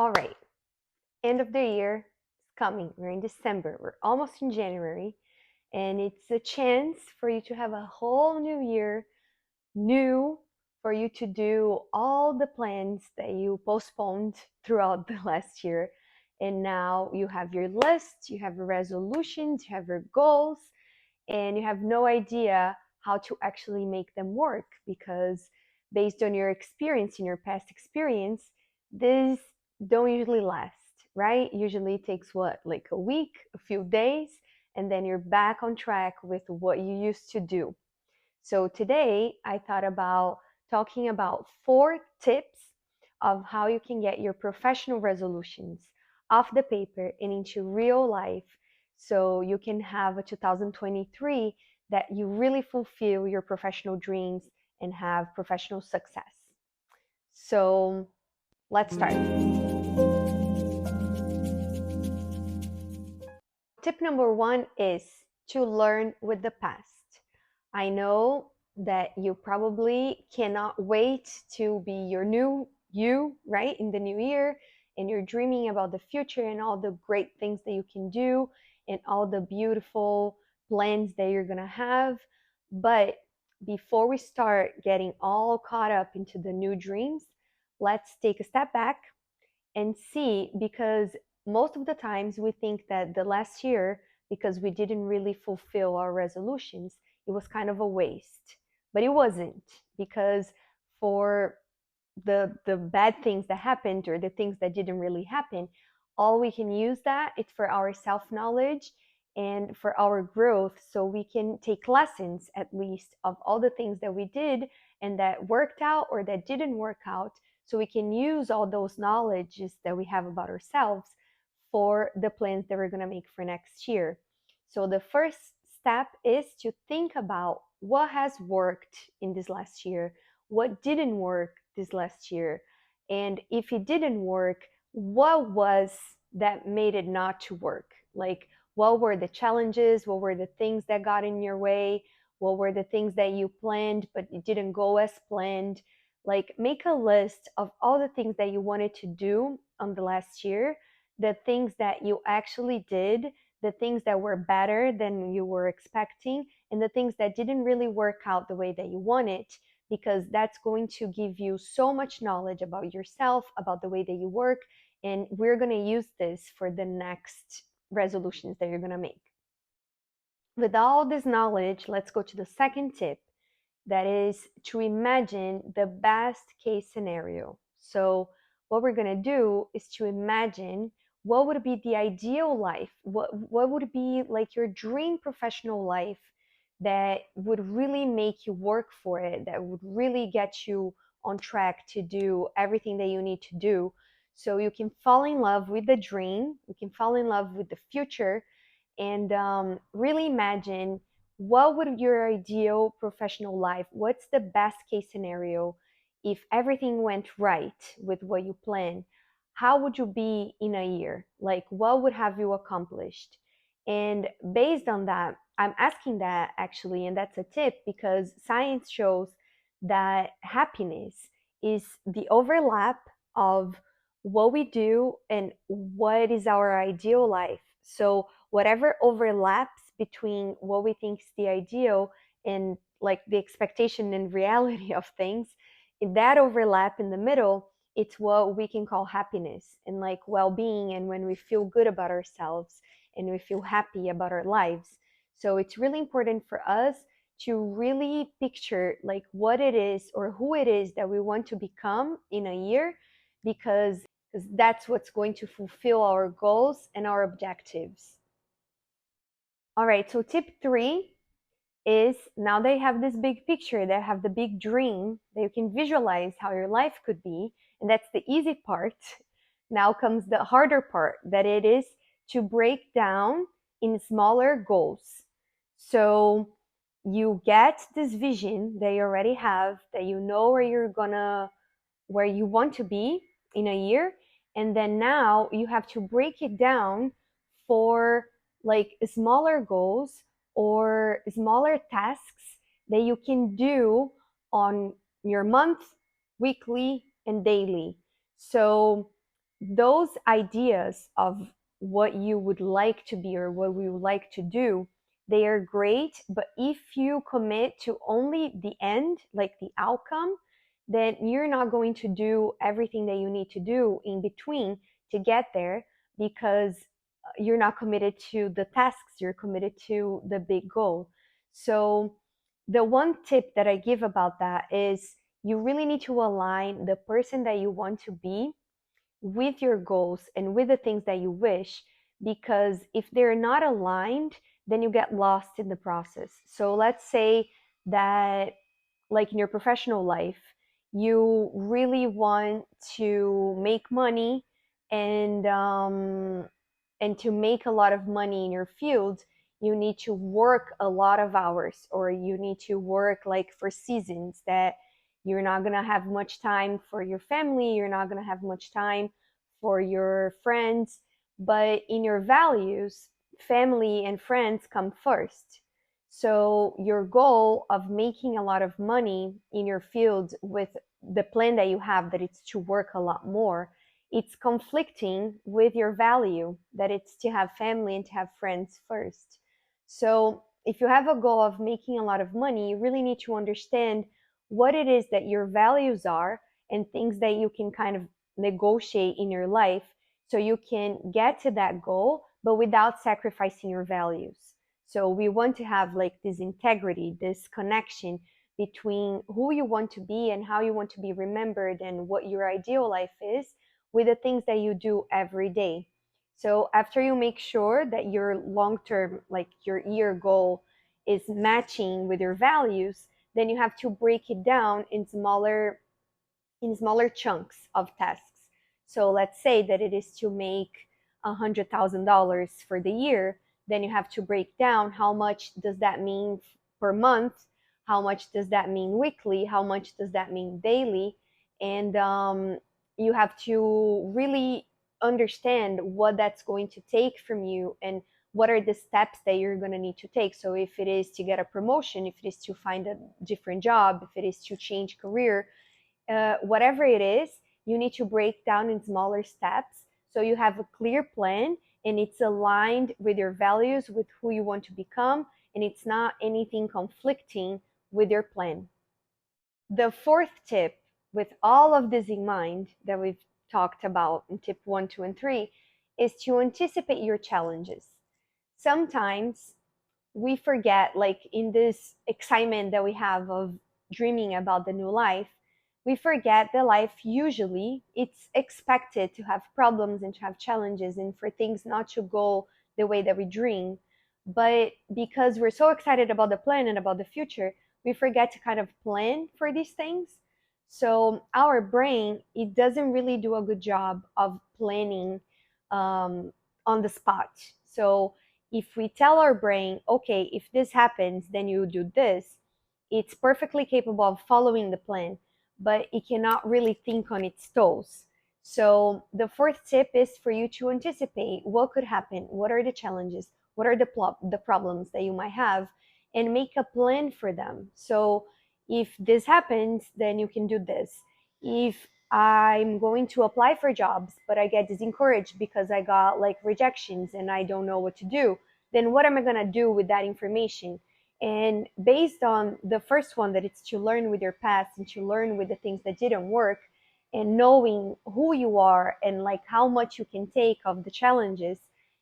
All right, end of the year is coming. We're in December. We're almost in January, and it's a chance for you to have a whole new year, new for you to do all the plans that you postponed throughout the last year. And now you have your list, you have your resolutions, you have your goals, and you have no idea how to actually make them work because based on your experience, in your past experience, these don't usually last, right? Usually it takes what, like a week, a few days, and then you're back on track with what you used to do. So today I thought about talking about 4 tips of how you can get your professional resolutions off the paper and into real life so you can have a 2023 that you really fulfill your professional dreams and have professional success. So let's start. Tip number 1 is to learn with the past. I know that you probably cannot wait to be your new you, right, in the new year, and you're dreaming about the future and all the great things that you can do and all the beautiful plans that you're going to have. But before we start getting all caught up into the new dreams, let's take a step back and see, because most of the times we think that the last year, because we didn't really fulfill our resolutions, it was kind of a waste. But it wasn't, because for the bad things that happened or the things that didn't really happen, all we can use that is for our self-knowledge and for our growth, so we can take lessons at least of all the things that we did and that worked out or that didn't work out, so we can use all those knowledges that we have about ourselves for the plans that we're going to make for next year. So the first step is to think about what has worked in this last year, what didn't work this last year, and if it didn't work, what was that made it not to work? Like, what were the challenges? What were the things that got in your way? What were the things that you planned but it didn't go as planned? Like, make a list of all the things that you wanted to do on the last year, the things that you actually did, the things that were better than you were expecting, and the things that didn't really work out the way that you wanted, because that's going to give you so much knowledge about yourself, about the way that you work, and we're going to use this for the next resolutions that you're going to make. With all this knowledge, let's go to the second tip, that is to imagine the best case scenario. So what we're going to do is to imagine what would be the ideal life, what would be like your dream professional life that would really make you work for it, that would really get you on track to do everything that you need to do, so you can fall in love with the dream, you can fall in love with the future, and really imagine what would your ideal professional life, what's the best case scenario if everything went right with what you planned, how would you be in a year, like what would have you accomplished? And based on that, I'm asking that actually, and that's a tip because science shows that happiness is the overlap of what we do and what is our ideal life. So whatever overlaps between what we think is the ideal and like the expectation and reality of things, in that overlap in the middle, it's what we can call happiness and like well-being, and when we feel good about ourselves and we feel happy about our lives. So it's really important for us to really picture like what it is or who it is that we want to become in a year, because that's what's going to fulfill our goals and our objectives. All right, so tip 3 is, now they have this big picture, they have the big dream, that you can visualize how your life could be, and that's the easy part. Now comes the harder part, that it is to break down in smaller goals. So you get this vision that you already have, that you know where you want to be in a year, and then now you have to break it down for like smaller goals or smaller tasks that you can do on your month, weekly, and daily. So those ideas of what you would like to be or what we would like to do, they are great. But if you commit to only the end, like the outcome, then you're not going to do everything that you need to do in between to get there, because you're not committed to the tasks, you're committed to the big goal. So the one tip that I give about that is you really need to align the person that you want to be with your goals and with the things that you wish, because if they're not aligned, then you get lost in the process. So let's say that, like in your professional life, you really want to make money, and to make a lot of money in your field, you need to work a lot of hours, or you need to work like for seasons that you're not going to have much time for your family, you're not going to have much time for your friends. But in your values, family and friends come first. So your goal of making a lot of money in your field with the plan that you have, that it's to work a lot more, it's conflicting with your value, that it's to have family and to have friends first. So if you have a goal of making a lot of money, you really need to understand what it is that your values are, and things that you can kind of negotiate in your life so you can get to that goal, but without sacrificing your values. So we want to have like this integrity, this connection between who you want to be and how you want to be remembered and what your ideal life is, with the things that you do every day. So after you make sure that your long term, like your year goal, is matching with your values, then you have to break it down in smaller chunks of tasks. So let's say that it is to make $100,000 for the year, then you have to break down how much does that mean per month, how much does that mean weekly, how much does that mean daily, and you have to really understand what that's going to take from you, and what are the steps that you're going to need to take. So if it is to get a promotion, if it is to find a different job, if it is to change career, whatever it is, you need to break down in smaller steps so you have a clear plan and it's aligned with your values, with who you want to become, and it's not anything conflicting with your plan. The fourth tip, with all of this in mind that we've talked about in tip 1, 2, and 3, is to anticipate your challenges. Sometimes we forget, like in this excitement that we have of dreaming about the new life, we forget that life usually it's expected to have problems and to have challenges and for things not to go the way that we dream. But because we're so excited about the plan and about the future, we forget to kind of plan for these things. So our brain, it doesn't really do a good job of planning on the spot. So if we tell our brain, okay, if this happens, then you do this, it's perfectly capable of following the plan, but it cannot really think on its toes. So the fourth tip is for you to anticipate what could happen, what are the challenges, what are the problems that you might have, and make a plan for them. So if this happens, then you can do this. If I'm going to apply for jobs, but I get discouraged because I got like rejections and I don't know what to do, then what am I going to do with that information? And based on the first one, that it's to learn with your past and to learn with the things that didn't work, and knowing who you are and like how much you can take of the challenges,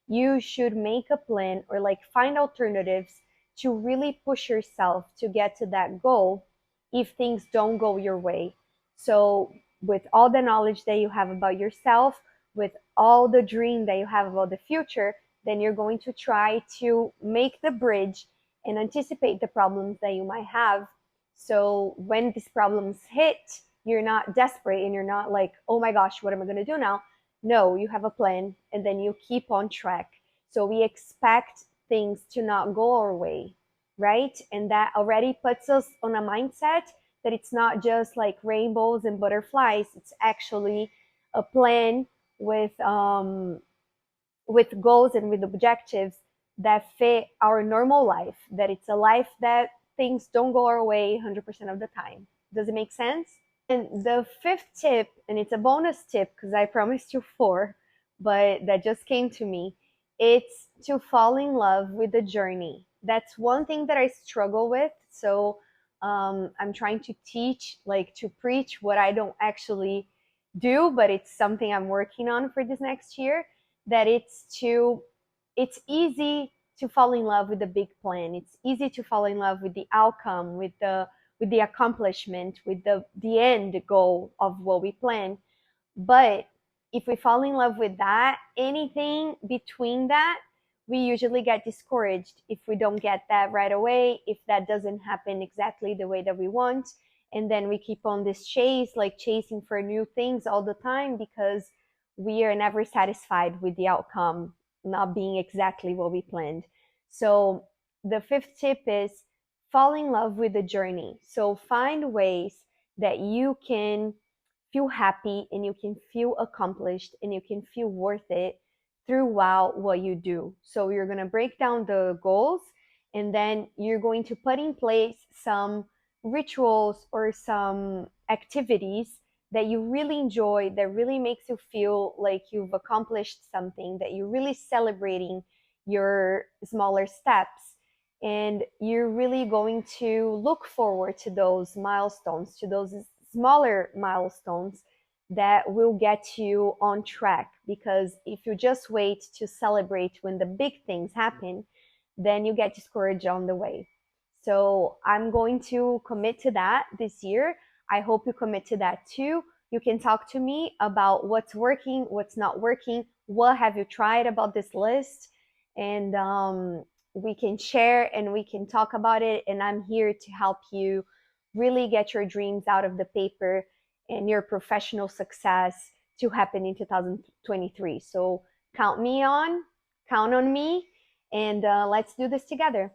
you should make a plan or like find alternatives to really push yourself to get to that goal if things don't go your way. So with all the knowledge that you have about yourself, with all the dream that you have about the future, then you're going to try to make the bridge and anticipate the problems that you might have. So when these problems hit, you're not desperate and you're not like, oh my gosh, what am I going to do now? No, you have a plan and then you keep on track. So we expect things to not go our way, right? And that already puts us on a mindset that it's not just like rainbows and butterflies. It's actually a plan with goals and with objectives that fit our normal life, that it's a life that things don't go our way 100% of the time. Does it make sense? And the fifth tip, and it's a bonus tip because I promised you four, but that just came to me. It's to fall in love with the journey. That's one thing that I struggle with. So I'm trying to teach, like to preach what I don't actually do, but it's something I'm working on for this next year. That it's easy to fall in love with the big plan. It's easy to fall in love with the outcome, with the accomplishment, with the end goal of what we plan. But if we fall in love with that, anything between that, we usually get discouraged if we don't get that right away, if that doesn't happen exactly the way that we want. And then we keep on this chase, like chasing for new things all the time because we are never satisfied with the outcome not being exactly what we planned. So the fifth tip is fall in love with the journey. So find ways that you can feel happy and you can feel accomplished and you can feel worth it throughout what you do. So you're going to break down the goals and then you're going to put in place some rituals or some activities that you really enjoy, that really makes you feel like you've accomplished something, that you're really celebrating your smaller steps. And you're really going to look forward to those milestones, to those smaller milestones that will get you on track. Because if you just wait to celebrate when the big things happen, then you get discouraged on the way. So I'm going to commit to that this year. I hope you commit to that too. You can talk to me about what's working, what's not working, what have you tried about this list, and we can share and we can talk about it. And I'm here to help you really get your dreams out of the paper and your professional success to happen in 2023. So count me on, count on me, and let's do this together.